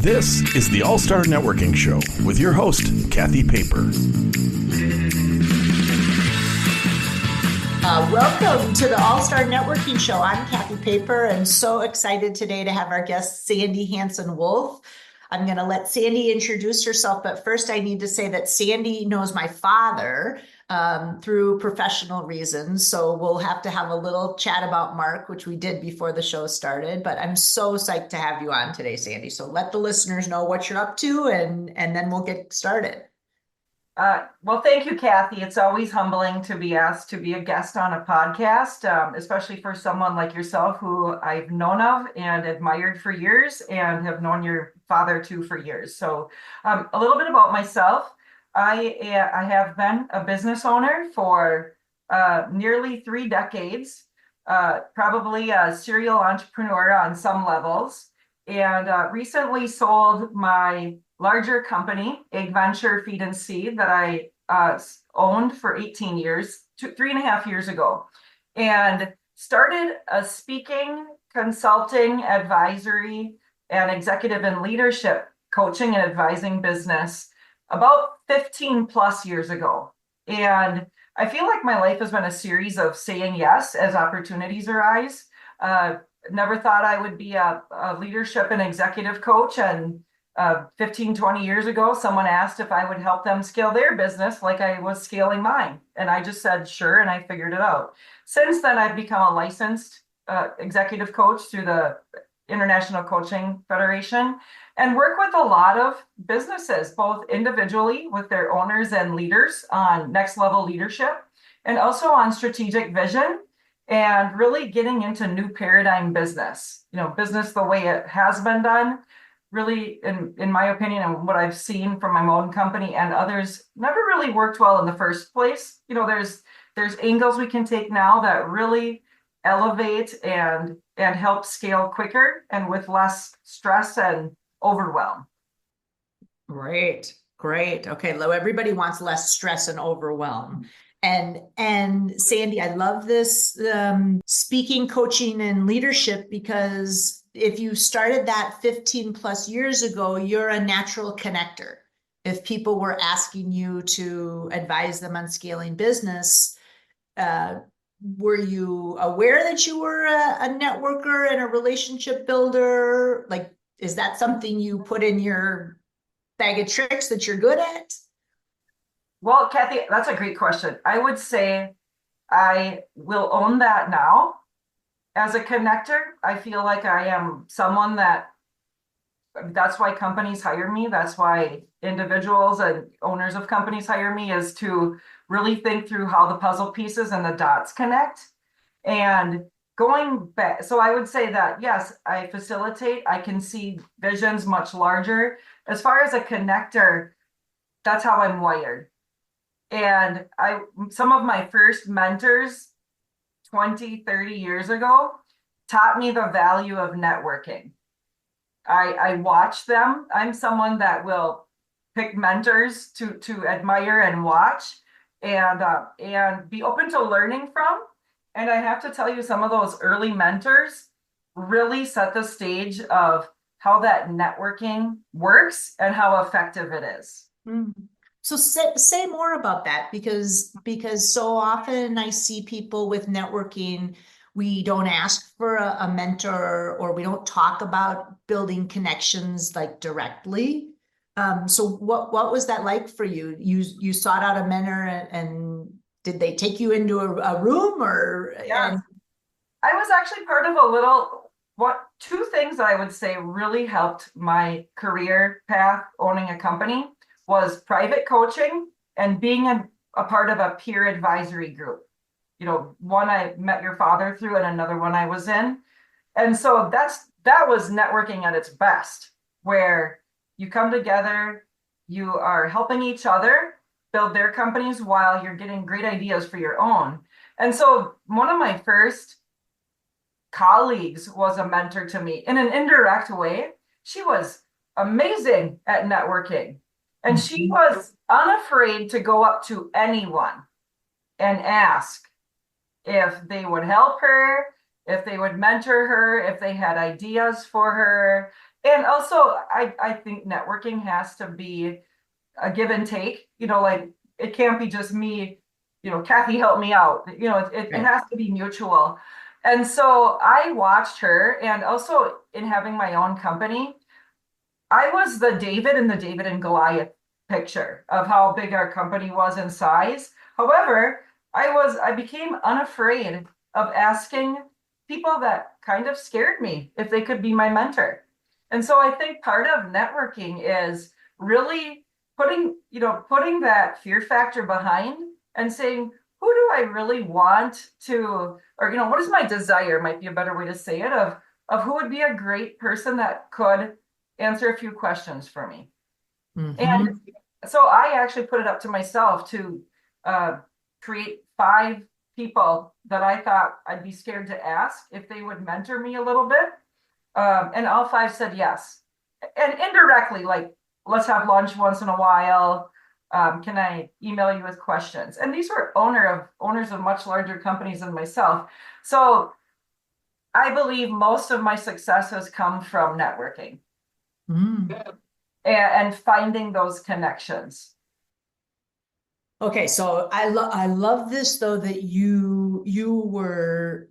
This is the All-Star Networking Show with your host, Cathy Paper. Welcome to the All-Star Networking Show. I'm Cathy Paper and so excited today to have our guest, Sandy Hansen-Wolff. I'm going to let Sandy introduce herself, but first I need to say that Sandy knows my father through professional reasons. So we'll have to have a little chat about Mark, which we did before the show started, but I'm so psyched to have you on today, Sandy. So let the listeners know what you're up to and then we'll get started. Well, thank you, Cathy. It's always humbling to be asked to be a guest on a podcast, especially for someone like yourself who I've known of and admired for years and have known your father too for years. So a little bit about myself. I have been a business owner for nearly 3 decades, probably a serial entrepreneur on some levels, and recently sold my larger company, Egg Venture Feed and Seed, that I owned for 18 years, 3.5 years ago, and started a speaking, consulting, advisory, and executive and leadership coaching and advising business about 15 plus years ago. And I feel like my life has been a series of saying yes as opportunities arise. Never thought I would be a leadership and executive coach, and 15, 20 years ago, someone asked if I would help them scale their business like I was scaling mine. And I just said, sure, and I figured it out. Since then, I've become a licensed executive coach through the International Coaching Federation and work with a lot of businesses, both individually with their owners and leaders on next level leadership, and also on strategic vision and really getting into new paradigm business, business the way it has been done. Really, in my opinion, and what I've seen from my own company and others, never really worked well in the first place. There's angles we can take now that really elevate and help scale quicker and with less stress and overwhelm. Great. Okay, everybody wants less stress and overwhelm. And Sandy, I love this speaking, coaching, and leadership, because if you started that 15 plus years ago, you're a natural connector. If people were asking you to advise them on scaling business, were you aware that you were a networker and a relationship builder? Like, is that something you put in your bag of tricks that you're good at? Well, Cathy, that's a great question. I would say I will own that now. As a connector, I feel like I am someone that's why companies hire me. That's why individuals and owners of companies hire me, is to really think through how the puzzle pieces and the dots connect. And going back, so I would say that, yes, I facilitate, I can see visions much larger. As far as a connector, that's how I'm wired. And some of my first mentors 20, 30 years ago taught me the value of networking. I watch them. I'm someone that will pick mentors to admire and watch and be open to learning from. And I have to tell you, some of those early mentors really set the stage of how that networking works and how effective it is. Mm-hmm. So say more about that, because so often I see people with networking, we don't ask for a mentor, or we don't talk about building connections like directly. So what was that like for you? You sought out a mentor, and did they take you into a room, or? Yeah, I was actually part of two things that I would say really helped my career path owning a company was private coaching and being a part of a peer advisory group. One I met your father through, and another one I was in. And so that was networking at its best, where you come together, you are helping each other build their companies while you're getting great ideas for your own. And so one of my first colleagues was a mentor to me in an indirect way. She was amazing at networking. And she was unafraid to go up to anyone and ask if they would help her, if they would mentor her, if they had ideas for her. And also, I think networking has to be a give and take, like it can't be just me, Cathy helped me out, it Right. has to be mutual. And so I watched her, and also in having my own company, I was the David and Goliath picture of how big our company was in size. However, I became unafraid of asking people that kind of scared me if they could be my mentor. And so I think part of networking is really putting that fear factor behind and saying, who do I really want to, or what is my desire, might be a better way to say it, of who would be a great person that could answer a few questions for me. Mm-hmm. And so I actually put it up to myself to create 5 people that I thought I'd be scared to ask if they would mentor me a little bit. And all 5 said yes. And indirectly, like, let's have lunch once in a while. Can I email you with questions? And these were owners of much larger companies than myself. So I believe most of my success has come from networking. And finding those connections. Okay, so I love this though, that you were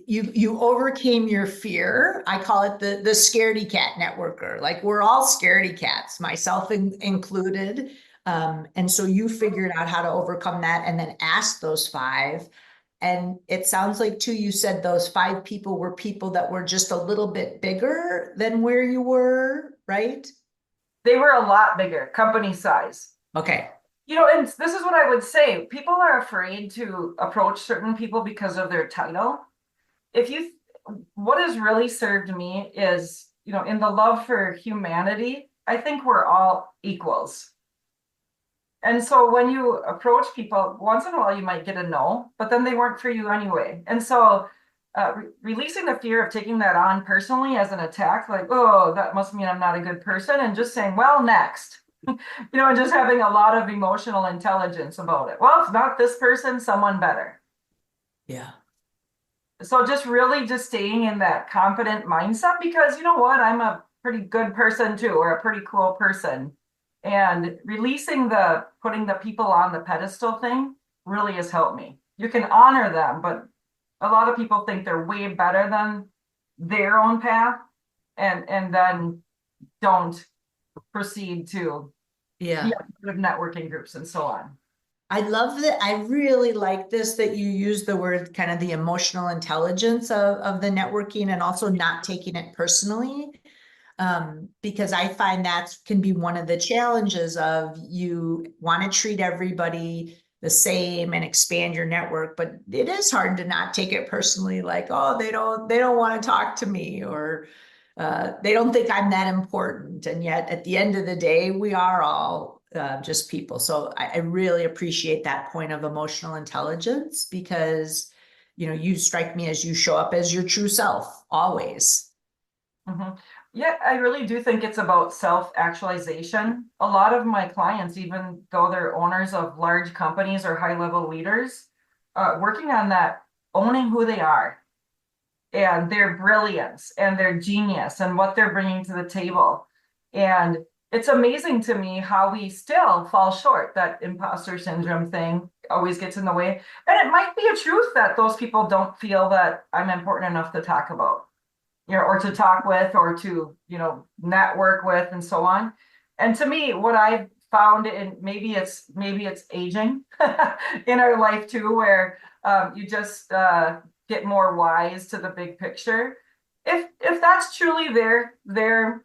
you overcame your fear. I call it the scaredy cat networker. Like, we're all scaredy cats, myself included. And so you figured out how to overcome that and then ask those 5. And it sounds like too, you said those 5 people were people that were just a little bit bigger than where you were, right? They were a lot bigger, company size. Okay. And this is what I would say. People are afraid to approach certain people because of their title. What has really served me is, in the love for humanity, I think we're all equals. And so when you approach people, once in a while you might get a no, but then they weren't for you anyway. And so releasing the fear of taking that on personally as an attack, like, oh, that must mean I'm not a good person, and just saying, well, next, and just having a lot of emotional intelligence about it. Well, it's not this person, someone better. Yeah. So just really just staying in that confident mindset, because you know what, I'm a pretty good person too, or a pretty cool person. And releasing putting the people on the pedestal thing really has helped me. You can honor them, but a lot of people think they're way better than their own path, and then don't proceed to be a part of networking groups and so on. I love that. I really like this, that you use the word kind of the emotional intelligence of the networking, and also not taking it personally. Because I find that can be one of the challenges of, you want to treat everybody the same and expand your network, but it is hard to not take it personally, like, oh, they don't want to talk to me, or they don't think I'm that important. And yet at the end of the day, we are all just people. So I really appreciate that point of emotional intelligence, because you strike me as you show up as your true self always. Mm-hmm. Yeah, I really do think it's about self-actualization. A lot of my clients, even though they're owners of large companies or high-level leaders, working on that, owning who they are and their brilliance and their genius and what they're bringing to the table. And it's amazing to me how we still fall short. That imposter syndrome thing always gets in the way. And it might be a truth that those people don't feel that I'm important enough to talk about, or to talk with, or to, network with, and so on. And to me, what I've found, and maybe it's aging in our life too, where you just get more wise to the big picture. If that's truly their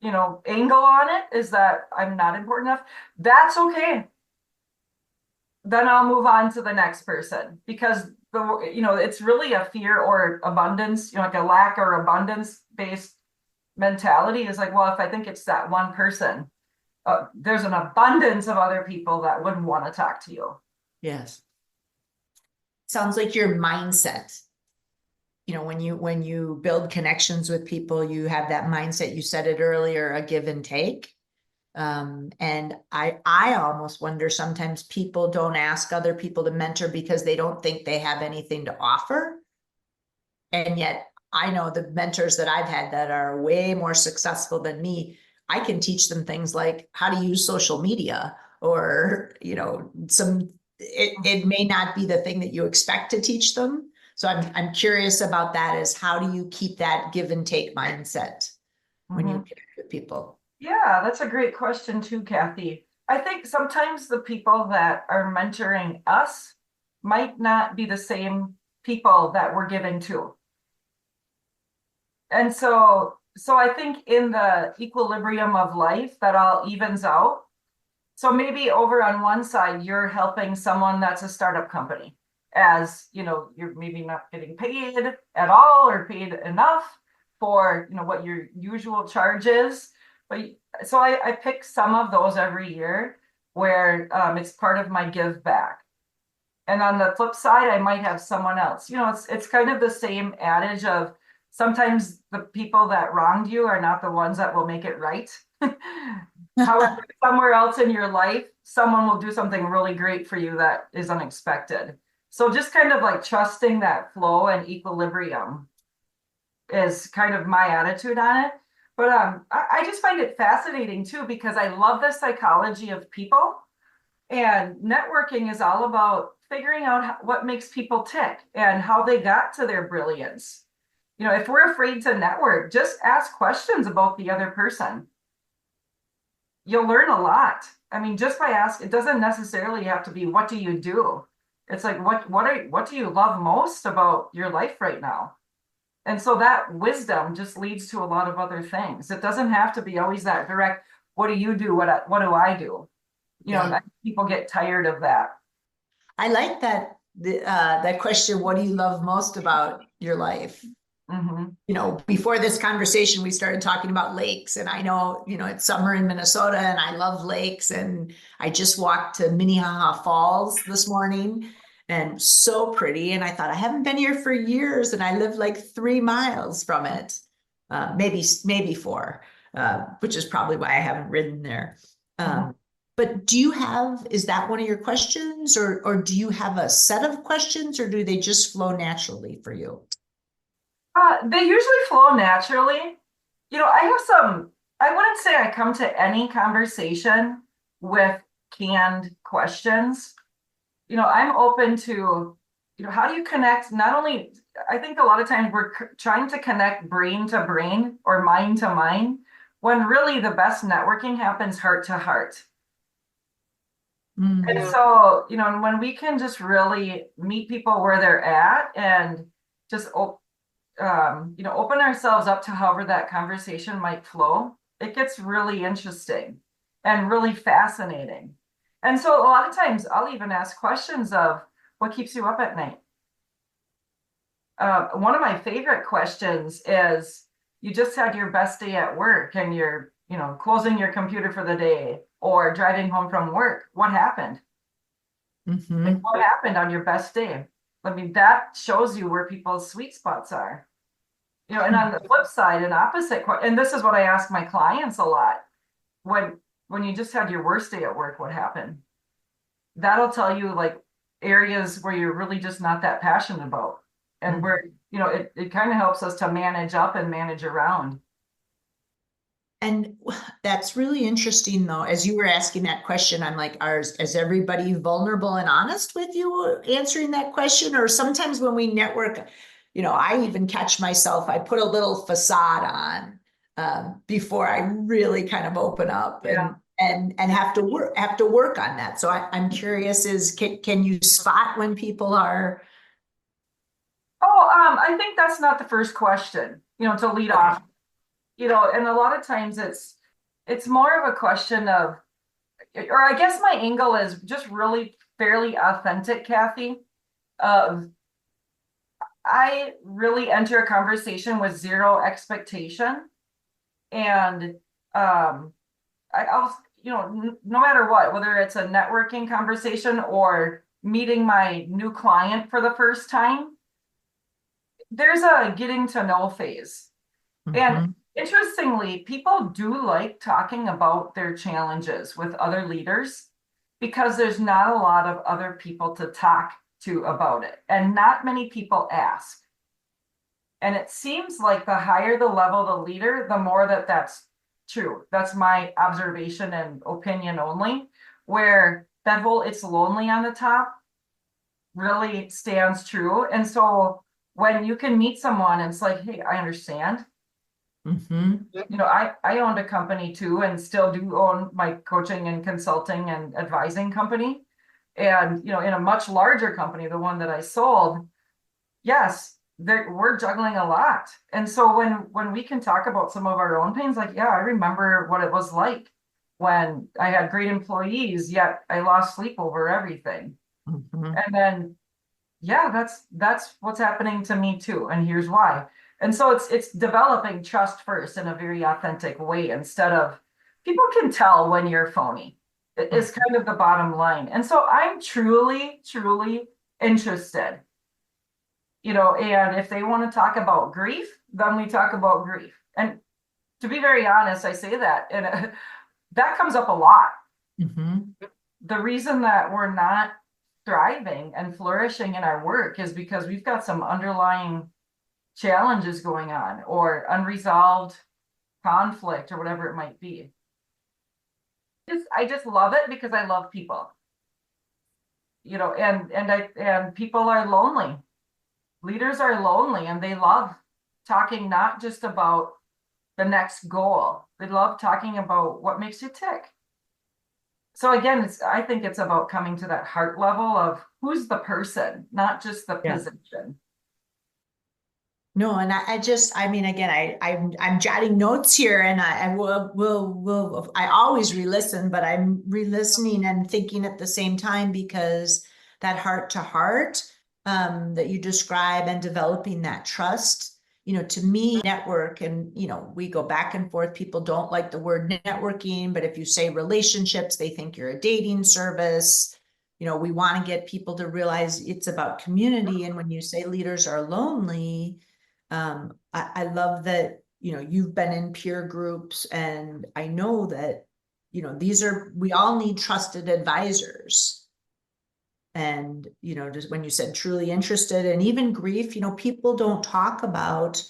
angle on it, is that I'm not important enough, that's okay. Then I'll move on to the next person, because it's really a fear or abundance, like a lack or abundance based mentality, is like, well, if I think it's that one person, there's an abundance of other people that wouldn't want to talk to you. Yes. Sounds like your mindset. When you build connections with people, you have that mindset. You said it earlier, a give and take. And I almost wonder, sometimes people don't ask other people to mentor because they don't think they have anything to offer. And yet I know the mentors that I've had that are way more successful than me, I can teach them things like how to use social media, or, it may not be the thing that you expect to teach them. So I'm curious about that, is how do you keep that give and take mindset when you connect with people? Yeah, that's a great question too, Cathy. I think sometimes the people that are mentoring us might not be the same people that we're giving to. And so I think in the equilibrium of life, that all evens out. So maybe over on one side, you're helping someone that's a startup company, as you're maybe not getting paid at all or paid enough for what your usual charge is. But so I pick some of those every year where it's part of my give back. And on the flip side, I might have someone else. It's kind of the same adage of sometimes the people that wronged you are not the ones that will make it right. However, somewhere else in your life, someone will do something really great for you that is unexpected. So just kind of like trusting that flow and equilibrium is kind of my attitude on it. But I just find it fascinating too, because I love the psychology of people, and networking is all about figuring out what makes people tick and how they got to their brilliance. If we're afraid to network, just ask questions about the other person. You'll learn a lot. I mean, just by asking, it doesn't necessarily have to be, what do you do? It's like, what do you love most about your life right now? And so that wisdom just leads to a lot of other things. It doesn't have to be always that direct, what do you do? What do I do? People get tired of that. I like that, that question, what do you love most about your life? Before this conversation, we started talking about lakes, and I know, it's summer in Minnesota and I love lakes, and I just walked to Minnehaha Falls this morning, and so pretty. And I thought, I haven't been here for years, and I live like 3 miles from it, maybe 4, which is probably why I haven't ridden there. But is that one of your questions, or do you have a set of questions, or do they just flow naturally for you? They usually flow naturally. I wouldn't say I come to any conversation with canned questions. I'm open to, how do you connect? Not only, I think a lot of times we're trying to connect brain to brain or mind to mind, when really the best networking happens heart to heart. And so, when we can just really meet people where they're at and just open ourselves up to however that conversation might flow, it gets really interesting and really fascinating. And so a lot of times I'll even ask questions of, what keeps you up at night? One of my favorite questions is, you just had your best day at work and you're, closing your computer for the day or driving home from work. What happened? Like, what happened on your best day? I mean, that shows you where people's sweet spots are. And on the flip side, an opposite, and this is what I ask my clients a lot. When you just had your worst day at work, what happened? That'll tell you like areas where you're really just not that passionate about. And where, it kind of helps us to manage up and manage around. And that's really interesting, though. As you were asking that question, I'm like, is everybody vulnerable and honest with you answering that question? Or sometimes when we network, I even catch myself, I put a little facade on before I really kind of open up and have to work on that. So I'm curious, can you spot when people are? I think that's not the first question, to lead off. And a lot of times it's more of a question of, or I guess my angle is just really fairly authentic, Cathy. I really enter a conversation with zero expectation. And I'll, no matter what, whether it's a networking conversation or meeting my new client for the first time, there's a getting to know phase. And interestingly, people do like talking about their challenges with other leaders because there's not a lot of other people to talk to about it. And not many people ask. And it seems like the higher the level the leader, the more that's true. That's my observation and opinion only, where that whole "it's lonely on the top" really stands true. And so when you can meet someone and it's like, hey, I understand. I owned a company too, and still do own my coaching and consulting and advising company. And, in a much larger company, the one that I sold, yes, we're juggling a lot. And so when we can talk about some of our own pains, like, yeah, I remember what it was like when I had great employees, yet I lost sleep over everything. And then, yeah, that's what's happening to me too. And here's why. And so it's developing trust first in a very authentic way, instead of, people can tell when you're phony. It's kind of the bottom line. And so I'm truly, truly interested. And if they want to talk about grief, then we talk about grief. And to be very honest, I say that, and that comes up a lot. The reason that we're not thriving and flourishing in our work is because we've got some underlying challenges going on, or unresolved conflict, or whatever it might be. I just love it because I love people. And people are lonely. Leaders are lonely, and they love talking not just about the next goal. They love talking about what makes you tick. So again, I think it's about coming to that heart level of who's the person, not just the position. No, and I'm jotting notes here, and I will I always re-listen, but I'm re-listening and thinking at the same time, because that heart to heart that you describe, and developing that trust, to me, network, and we go back and forth. People don't like the word networking, but if you say relationships, they think you're a dating service. We want to get people to realize it's about community. And when you say leaders are lonely, I love that, you've been in peer groups, and I know that, we all need trusted advisors. And, just when you said truly interested, and even grief, people don't talk about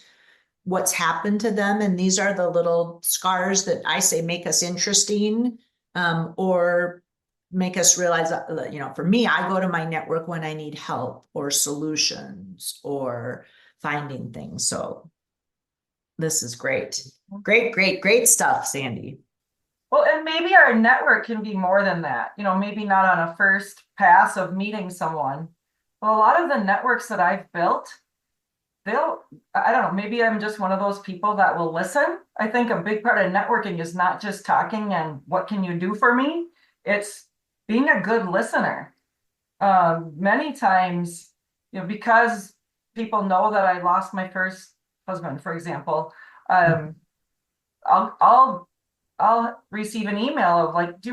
what's happened to them. And these are the little scars that I say make us interesting, or make us realize, for me, I go to my network when I need help or solutions or finding things. So this is great. Great stuff, Sandy. Well, and maybe our network can be more than that, maybe not on a first pass of meeting someone, but a lot of the networks that I've built, I don't know, maybe I'm just one of those people that will listen. I think a big part of networking is not just talking and what can you do for me? It's being a good listener. Many times, because people know that I lost my first husband, for example, I'll receive an email of like, do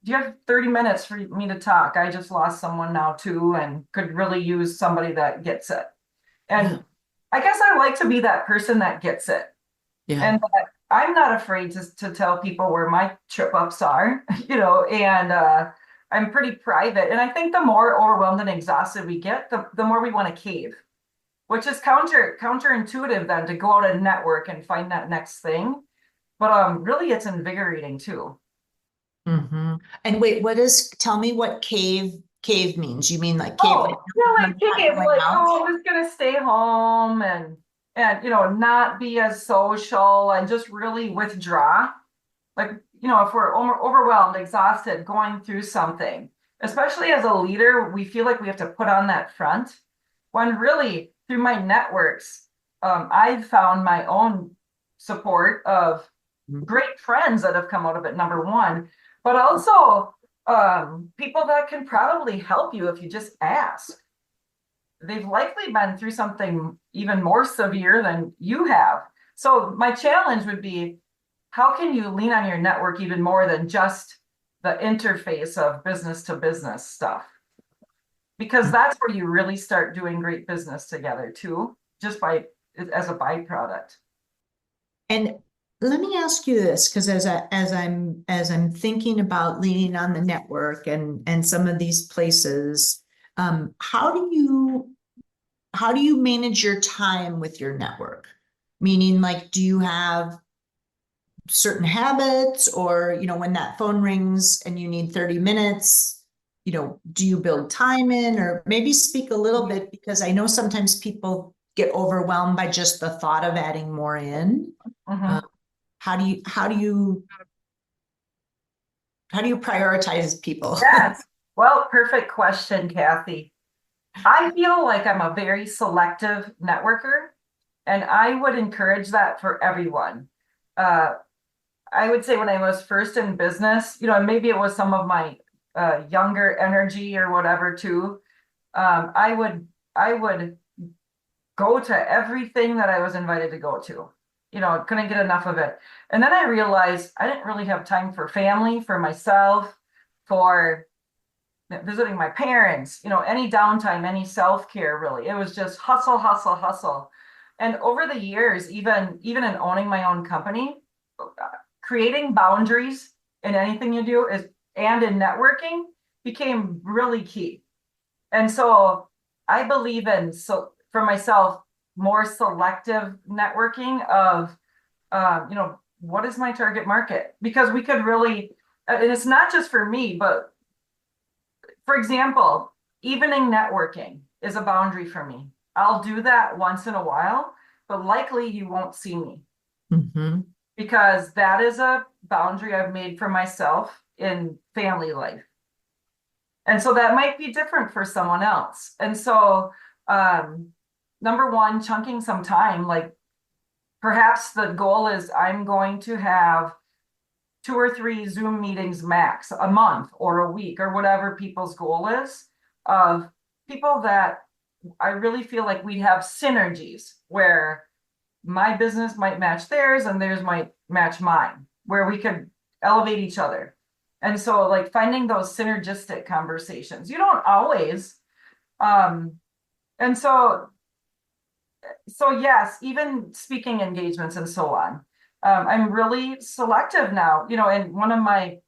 you have 30 minutes for me to talk? I just lost someone now too, and could really use somebody that gets it. And I guess I like to be that person that gets it. And that I'm not afraid to tell people where my trip ups are, and I'm pretty private. And I think the more overwhelmed and exhausted we get, the more we want to cave, which is counterintuitive then, to go out and network and find that next thing. But really, it's invigorating too. And wait, tell me what cave means. You mean like cave? Like cave, like, I'm just gonna stay home and not be as social, and just really withdraw. Like, if we're overwhelmed, exhausted, going through something, especially as a leader, we feel like we have to put on that front, when really, through my networks, I've found my own support of great friends that have come out of it, number one, but also people that can probably help you if you just ask. They've likely been through something even more severe than you have. So my challenge would be, how can you lean on your network even more than just the interface of business to business stuff? Because that's where you really start doing great business together too, just as a byproduct. And let me ask you this, because as I'm thinking about leaning on the network and some of these places, how how do you manage your time with your network? Meaning, like, do you have certain habits, or, when that phone rings and you need 30 minutes, do you build time in, or maybe speak a little bit, because I know sometimes people get overwhelmed by just the thought of adding more in. Mhm. How do you prioritize people? Yes. Well, perfect question, Cathy. I feel like I'm a very selective networker, and I would encourage that for everyone. Uh, I would say when I was first in business, maybe it was some of my younger energy or whatever too. I would go to everything that I was invited to go to. Couldn't get enough of it. And then I realized I didn't really have time for family, for myself, for visiting my parents, any downtime, any self-care really. It was just hustle, hustle, hustle. And over the years, even in owning my own company, creating boundaries in anything you do and in networking became really key. And so I believe in, so for myself, more selective networking of, what is my target market? Because we could really, and it's not just for me, but for example, evening networking is a boundary for me. I'll do that once in a while, but likely you won't see me. Mm-hmm. Because that is a boundary I've made for myself in family life. And so that might be different for someone else. And so, number one, chunking some time, like perhaps the goal is I'm going to have 2 or 3 Zoom meetings max a month or a week or whatever people's goal is, of people that I really feel like we have synergies where my business might match theirs and theirs might match mine, where we could elevate each other. And so like finding those synergistic conversations, you don't always, and so yes, even speaking engagements and so on. I'm really selective now, and one of my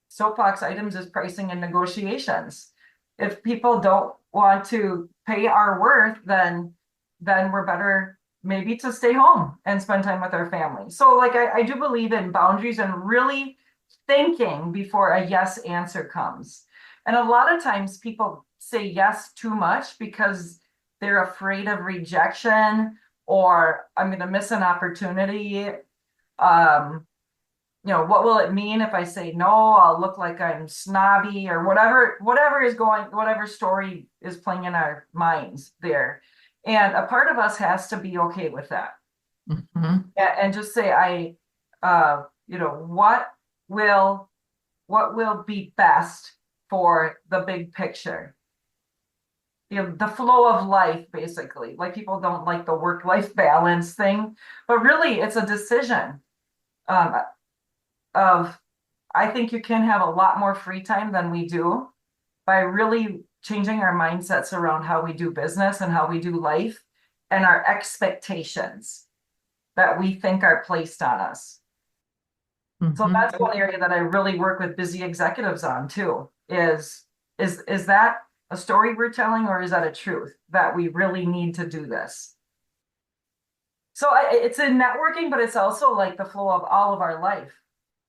soapbox items is pricing and negotiations. If people don't want to pay our worth, then we're better maybe to stay home and spend time with our family. So like I do believe in boundaries and really thinking before a yes answer comes. And a lot of times people say yes too much because they're afraid of rejection, or I'm going to miss an opportunity. What will it mean if I say no? I'll look like I'm snobby, or whatever story is playing in our minds there. And a part of us has to be okay with that. Mm-hmm. And just say, what will be best for the big picture? The flow of life, basically. Like, people don't like the work-life balance thing, but really it's a decision. I think you can have a lot more free time than we do by really changing our mindsets around how we do business and how we do life, and our expectations that we think are placed on us. Mm-hmm. So that's one area that I really work with busy executives on too, is that a story we're telling, or is that a truth that we really need to do this? So it's in networking, but it's also like the flow of all of our life.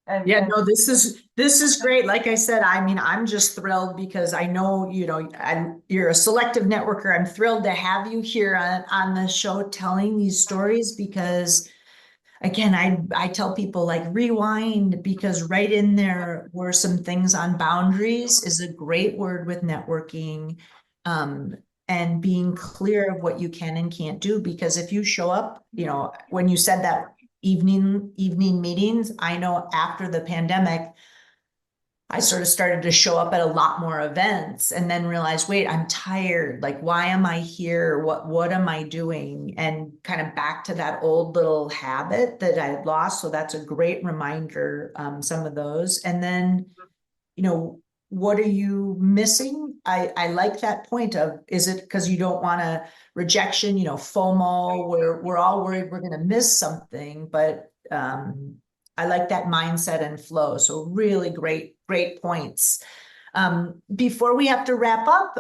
And yeah, no, this is great. Like I said, I mean, I'm just thrilled because I know, you're a selective networker. I'm thrilled to have you here on the show telling these stories, because again, I tell people, like, rewind, because right in there were some things on boundaries is a great word with networking, and being clear of what you can and can't do. Because if you show up, when you said that evening meetings, I know after the pandemic, I sort of started to show up at a lot more events, and then realized, wait, I'm tired. Like, why am I here? What am I doing? And kind of back to that old little habit that I had lost. So that's a great reminder, some of those. And then, what are you missing? I like that point of, is it because you don't want a rejection, FOMO, where we're all worried we're going to miss something, but I like that mindset and flow. So really great points. Before we have to wrap up,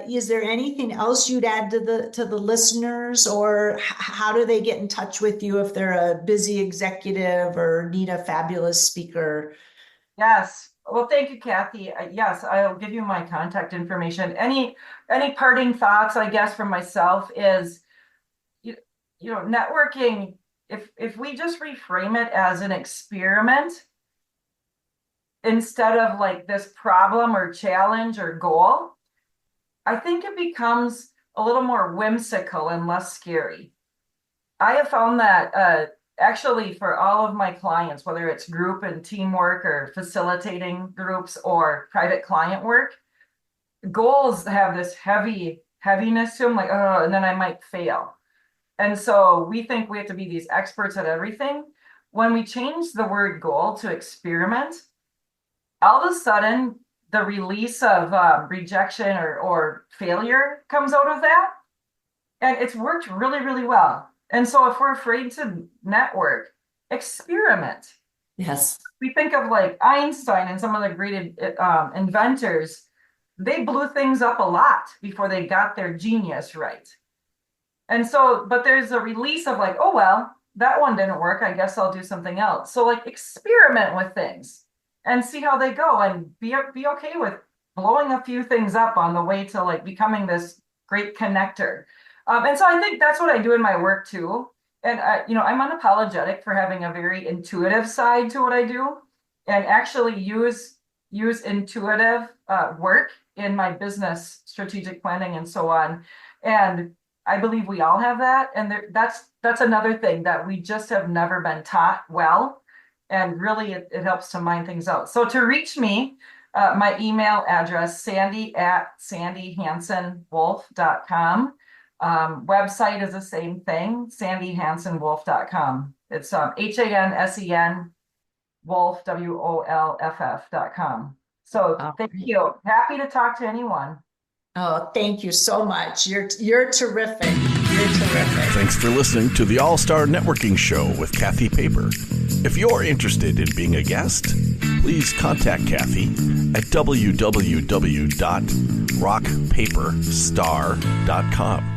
is there anything else you'd add to the listeners, or how do they get in touch with you if they're a busy executive or need a fabulous speaker? Yes. Well, thank you, Cathy. Yes, I'll give you my contact information. Any parting thoughts, I guess, from myself is, networking, if we just reframe it as an experiment instead of like this problem or challenge or goal, I think it becomes a little more whimsical and less scary. I have found that actually for all of my clients, whether it's group and teamwork or facilitating groups or private client work, goals have this heaviness to them, like, oh, and then I might fail. And so we think we have to be these experts at everything. When we change the word goal to experiment, all of a sudden the release of rejection or failure comes out of that. And it's worked really, really well. And so if we're afraid to network, experiment. Yes. We think of like Einstein and some of the great inventors, they blew things up a lot before they got their genius right. And so, but there's a release of like, oh, well, that one didn't work. I guess I'll do something else. So like experiment with things and see how they go, and be okay with blowing a few things up on the way to like becoming this great connector. And so I think that's what I do in my work too. And I'm unapologetic for having a very intuitive side to what I do, and actually use intuitive work in my business strategic planning and so on. And I believe we all have that. And that's another thing that we just have never been taught well. And really it helps to mind things out. So to reach me, my email address, sandy@sandyhansen-wolff.com. Website is the same thing, sandyhansen-wolff.com. It's HANSEN Wolff, WOLFF.com. So thank you. Happy to talk to anyone. Oh, thank you so much. You're terrific. You're terrific. Thanks for listening to the All-Star Networking Show with Cathy Paper. If you're interested in being a guest, please contact Cathy at www.rockpaperstar.com.